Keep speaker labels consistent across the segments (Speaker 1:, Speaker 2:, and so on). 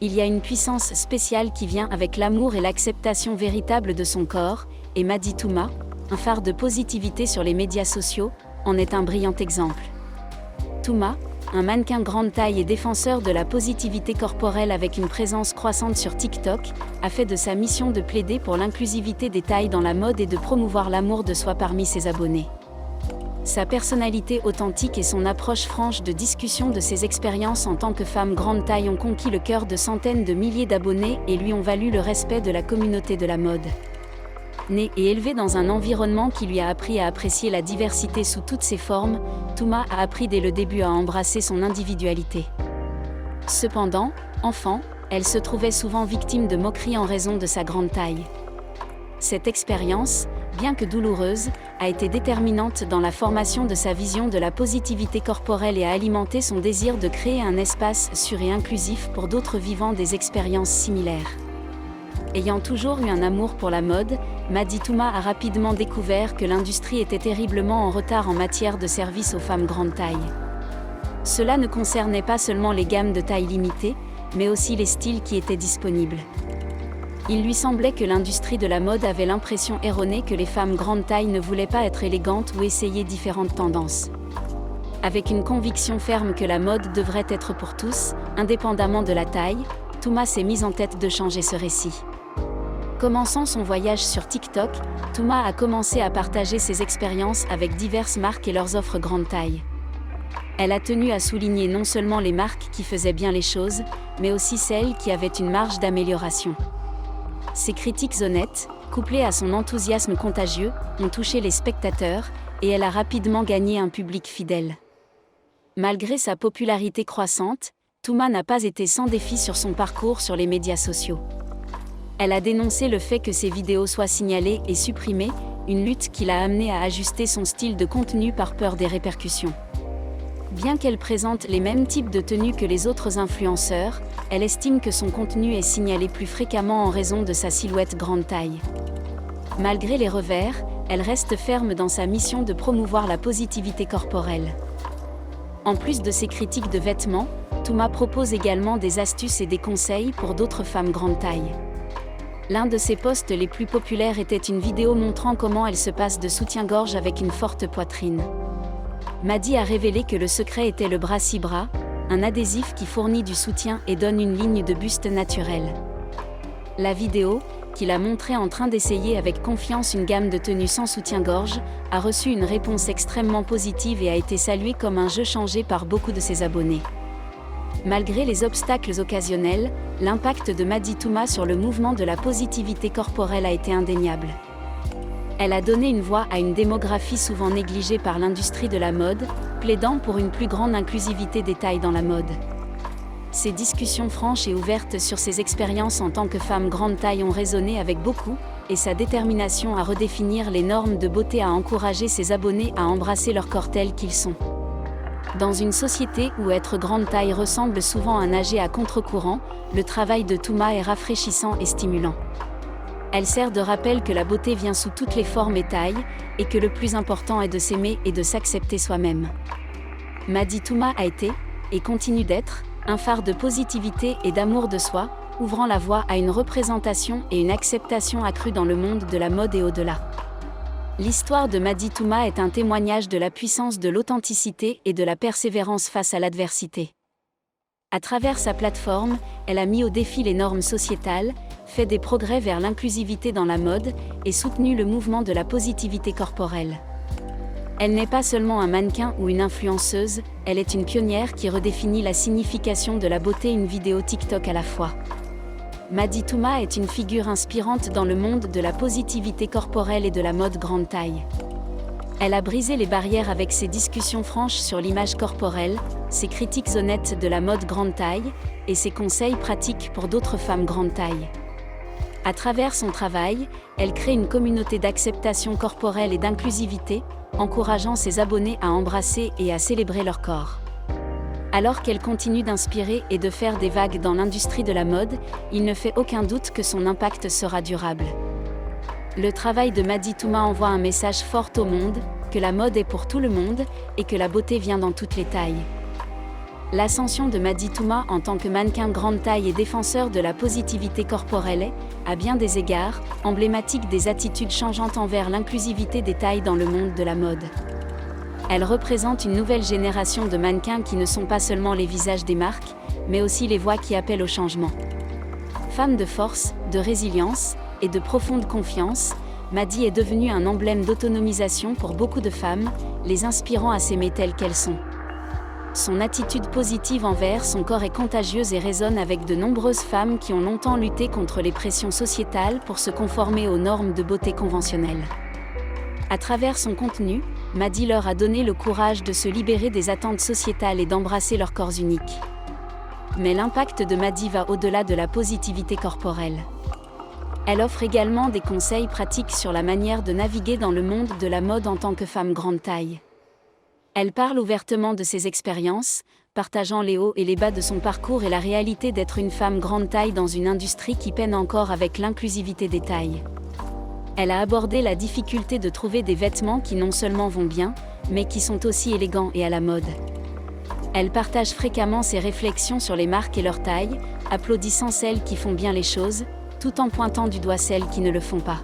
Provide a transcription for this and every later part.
Speaker 1: Il y a une puissance spéciale qui vient avec l'amour et l'acceptation véritable de son corps, et Mady Touma, un phare de positivité sur les médias sociaux, en est un brillant exemple. Touma, un mannequin grande taille et défenseur de la positivité corporelle avec une présence croissante sur TikTok, a fait de sa mission de plaider pour l'inclusivité des tailles dans la mode et de promouvoir l'amour de soi parmi ses abonnés. Sa personnalité authentique et son approche franche de discussion de ses expériences en tant que femme grande taille ont conquis le cœur de centaines de milliers d'abonnés et lui ont valu le respect de la communauté de la mode. Né et élevé dans un environnement qui lui a appris à apprécier la diversité sous toutes ses formes, Touma a appris dès le début à embrasser son individualité. Cependant, enfant, elle se trouvait souvent victime de moqueries en raison de sa grande taille. Cette expérience, bien que douloureuse, a été déterminante dans la formation de sa vision de la positivité corporelle et a alimenté son désir de créer un espace sûr et inclusif pour d'autres vivant des expériences similaires. Ayant toujours eu un amour pour la mode, Mady Touma a rapidement découvert que l'industrie était terriblement en retard en matière de service aux femmes grande taille. Cela ne concernait pas seulement les gammes de taille limitée, mais aussi les styles qui étaient disponibles. Il lui semblait que l'industrie de la mode avait l'impression erronée que les femmes grande taille ne voulaient pas être élégantes ou essayer différentes tendances. Avec une conviction ferme que la mode devrait être pour tous, indépendamment de la taille, Touma s'est mise en tête de changer ce récit. Commençant son voyage sur TikTok, Touma a commencé à partager ses expériences avec diverses marques et leurs offres grande taille. Elle a tenu à souligner non seulement les marques qui faisaient bien les choses, mais aussi celles qui avaient une marge d'amélioration. Ses critiques honnêtes, couplées à son enthousiasme contagieux, ont touché les spectateurs, et elle a rapidement gagné un public fidèle. Malgré sa popularité croissante, Touma n'a pas été sans défi sur son parcours sur les médias sociaux. Elle a dénoncé le fait que ses vidéos soient signalées et supprimées, une lutte qui l'a amenée à ajuster son style de contenu par peur des répercussions. Bien qu'elle présente les mêmes types de tenues que les autres influenceurs, elle estime que son contenu est signalé plus fréquemment en raison de sa silhouette grande taille. Malgré les revers, elle reste ferme dans sa mission de promouvoir la positivité corporelle. En plus de ses critiques de vêtements, Touma propose également des astuces et des conseils pour d'autres femmes grande taille. L'un de ses posts les plus populaires était une vidéo montrant comment elle se passe de soutien-gorge avec une forte poitrine. Mady a révélé que le secret était le bras-ci-bras, un adhésif qui fournit du soutien et donne une ligne de buste naturelle. La vidéo, qu'il a montrée en train d'essayer avec confiance une gamme de tenues sans soutien-gorge, a reçu une réponse extrêmement positive et a été saluée comme un jeu changé par beaucoup de ses abonnés. Malgré les obstacles occasionnels, l'impact de Mady Touma sur le mouvement de la positivité corporelle a été indéniable. Elle a donné une voix à une démographie souvent négligée par l'industrie de la mode, plaidant pour une plus grande inclusivité des tailles dans la mode. Ses discussions franches et ouvertes sur ses expériences en tant que femme grande taille ont résonné avec beaucoup, et sa détermination à redéfinir les normes de beauté a encouragé ses abonnés à embrasser leur corps tels qu'ils sont. Dans une société où être grande taille ressemble souvent à nager à contre-courant, le travail de Touma est rafraîchissant et stimulant. Elle sert de rappel que la beauté vient sous toutes les formes et tailles, et que le plus important est de s'aimer et de s'accepter soi-même. Mady Touma a été, et continue d'être, un phare de positivité et d'amour de soi, ouvrant la voie à une représentation et une acceptation accrue dans le monde de la mode et au-delà. L'histoire de Mady Touma est un témoignage de la puissance de l'authenticité et de la persévérance face à l'adversité. À travers sa plateforme, elle a mis au défi les normes sociétales, fait des progrès vers l'inclusivité dans la mode et soutenu le mouvement de la positivité corporelle. Elle n'est pas seulement un mannequin ou une influenceuse, elle est une pionnière qui redéfinit la signification de la beauté une vidéo TikTok à la fois. Mady Touma est une figure inspirante dans le monde de la positivité corporelle et de la mode grande taille. Elle a brisé les barrières avec ses discussions franches sur l'image corporelle, ses critiques honnêtes de la mode grande taille, et ses conseils pratiques pour d'autres femmes grande taille. À travers son travail, elle crée une communauté d'acceptation corporelle et d'inclusivité, encourageant ses abonnés à embrasser et à célébrer leur corps. Alors qu'elle continue d'inspirer et de faire des vagues dans l'industrie de la mode, il ne fait aucun doute que son impact sera durable. Le travail de Mady Touma envoie un message fort au monde, que la mode est pour tout le monde, et que la beauté vient dans toutes les tailles. L'ascension de Mady Touma en tant que mannequin grande taille et défenseur de la positivité corporelle est, à bien des égards, emblématique des attitudes changeantes envers l'inclusivité des tailles dans le monde de la mode. Elle représente une nouvelle génération de mannequins qui ne sont pas seulement les visages des marques, mais aussi les voix qui appellent au changement. Femme de force, de résilience et de profonde confiance, Mady est devenue un emblème d'autonomisation pour beaucoup de femmes, les inspirant à s'aimer telles qu'elles sont. Son attitude positive envers son corps est contagieuse et résonne avec de nombreuses femmes qui ont longtemps lutté contre les pressions sociétales pour se conformer aux normes de beauté conventionnelles. À travers son contenu, Mady leur a donné le courage de se libérer des attentes sociétales et d'embrasser leurs corps uniques. Mais l'impact de Mady va au-delà de la positivité corporelle. Elle offre également des conseils pratiques sur la manière de naviguer dans le monde de la mode en tant que femme grande taille. Elle parle ouvertement de ses expériences, partageant les hauts et les bas de son parcours et la réalité d'être une femme grande taille dans une industrie qui peine encore avec l'inclusivité des tailles. Elle a abordé la difficulté de trouver des vêtements qui non seulement vont bien, mais qui sont aussi élégants et à la mode. Elle partage fréquemment ses réflexions sur les marques et leur taille, applaudissant celles qui font bien les choses, tout en pointant du doigt celles qui ne le font pas.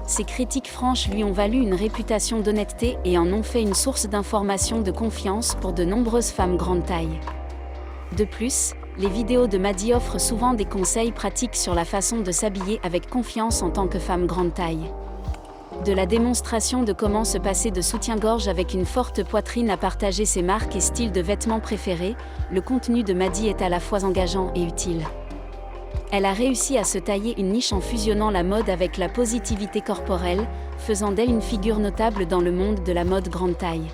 Speaker 1: Ses critiques franches lui ont valu une réputation d'honnêteté et en ont fait une source d'information de confiance pour de nombreuses femmes grande taille. De plus, les vidéos de Mady offrent souvent des conseils pratiques sur la façon de s'habiller avec confiance en tant que femme grande taille. De la démonstration de comment se passer de soutien-gorge avec une forte poitrine à partager ses marques et styles de vêtements préférés, le contenu de Mady est à la fois engageant et utile. Elle a réussi à se tailler une niche en fusionnant la mode avec la positivité corporelle, faisant d'elle une figure notable dans le monde de la mode grande taille.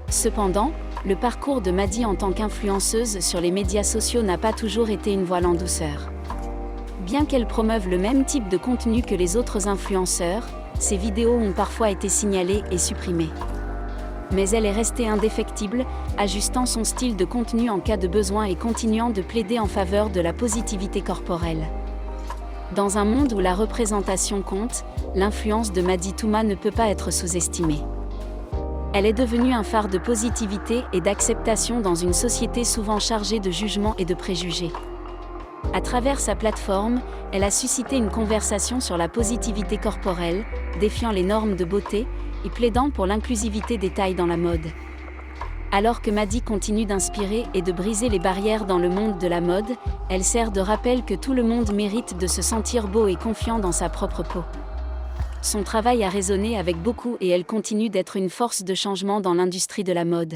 Speaker 1: Cependant, le parcours de Mady en tant qu'influenceuse sur les médias sociaux n'a pas toujours été une voile en douceur. Bien qu'elle promeuve le même type de contenu que les autres influenceurs, ses vidéos ont parfois été signalées et supprimées. Mais elle est restée indéfectible, ajustant son style de contenu en cas de besoin et continuant de plaider en faveur de la positivité corporelle. Dans un monde où la représentation compte, l'influence de Mady Touma ne peut pas être sous-estimée. Elle est devenue un phare de positivité et d'acceptation dans une société souvent chargée de jugements et de préjugés. À travers sa plateforme, elle a suscité une conversation sur la positivité corporelle, défiant les normes de beauté, et plaidant pour l'inclusivité des tailles dans la mode. Alors que Mady continue d'inspirer et de briser les barrières dans le monde de la mode, elle sert de rappel que tout le monde mérite de se sentir beau et confiant dans sa propre peau. Son travail a résonné avec beaucoup et elle continue d'être une force de changement dans l'industrie de la mode.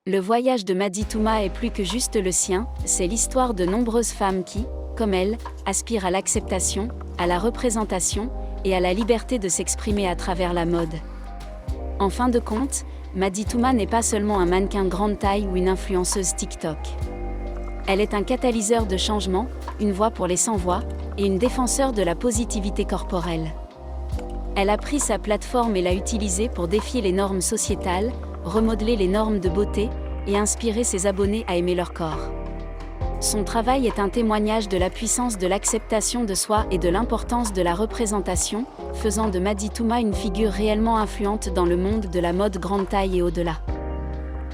Speaker 1: Le voyage de Mady Touma est plus que juste le sien, c'est l'histoire de nombreuses femmes qui, comme elle, aspirent à l'acceptation, à la représentation, et à la liberté de s'exprimer à travers la mode. En fin de compte, Mady Touma n'est pas seulement un mannequin grande taille ou une influenceuse TikTok. Elle est un catalyseur de changement, une voix pour les sans-voix, et une défenseur de la positivité corporelle. Elle a pris sa plateforme et l'a utilisée pour défier les normes sociétales, remodeler les normes de beauté, et inspirer ses abonnés à aimer leur corps. Son travail est un témoignage de la puissance de l'acceptation de soi et de l'importance de la représentation, faisant de Mady Touma une figure réellement influente dans le monde de la mode grande taille et au-delà.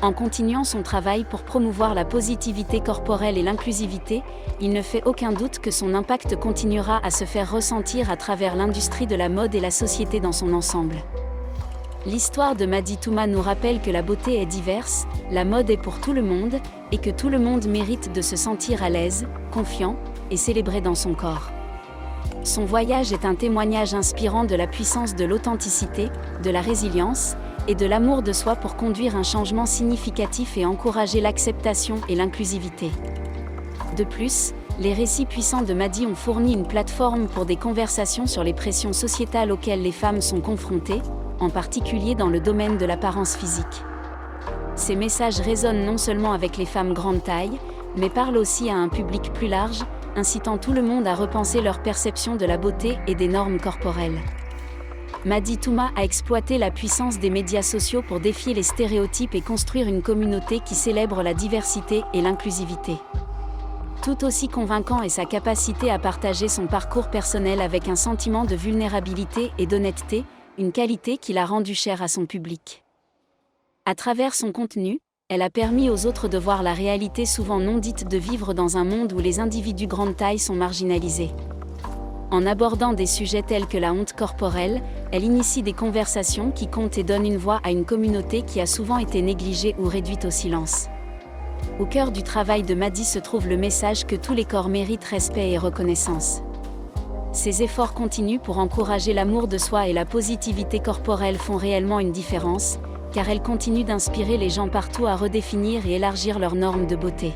Speaker 1: En continuant son travail pour promouvoir la positivité corporelle et l'inclusivité, il ne fait aucun doute que son impact continuera à se faire ressentir à travers l'industrie de la mode et la société dans son ensemble. L'histoire de Mady Touma nous rappelle que la beauté est diverse, la mode est pour tout le monde, et que tout le monde mérite de se sentir à l'aise, confiant, et célébré dans son corps. Son voyage est un témoignage inspirant de la puissance de l'authenticité, de la résilience, et de l'amour de soi pour conduire un changement significatif et encourager l'acceptation et l'inclusivité. De plus, les récits puissants de Mady ont fourni une plateforme pour des conversations sur les pressions sociétales auxquelles les femmes sont confrontées, en particulier dans le domaine de l'apparence physique. Ces messages résonnent non seulement avec les femmes grande taille, mais parlent aussi à un public plus large, incitant tout le monde à repenser leur perception de la beauté et des normes corporelles. Mady Touma a exploité la puissance des médias sociaux pour défier les stéréotypes et construire une communauté qui célèbre la diversité et l'inclusivité. Tout aussi convaincant est sa capacité à partager son parcours personnel avec un sentiment de vulnérabilité et d'honnêteté, une qualité qui l'a rendu chère à son public. À travers son contenu, Elle a permis aux autres de voir la réalité souvent non dite de vivre dans un monde où les individus grande taille sont marginalisés. En abordant des sujets tels que la honte corporelle, elle initie des conversations qui comptent et donne une voix à une communauté qui a souvent été négligée ou réduite au silence. Au cœur du travail de Maddie se trouve le message que tous les corps méritent respect et reconnaissance. Ses efforts continus pour encourager l'amour de soi et la positivité corporelle font réellement une différence, car elle continue d'inspirer les gens partout à redéfinir et élargir leurs normes de beauté.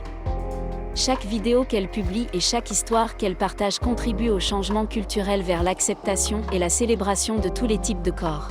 Speaker 1: Chaque vidéo qu'elle publie et chaque histoire qu'elle partage contribue au changement culturel vers l'acceptation et la célébration de tous les types de corps.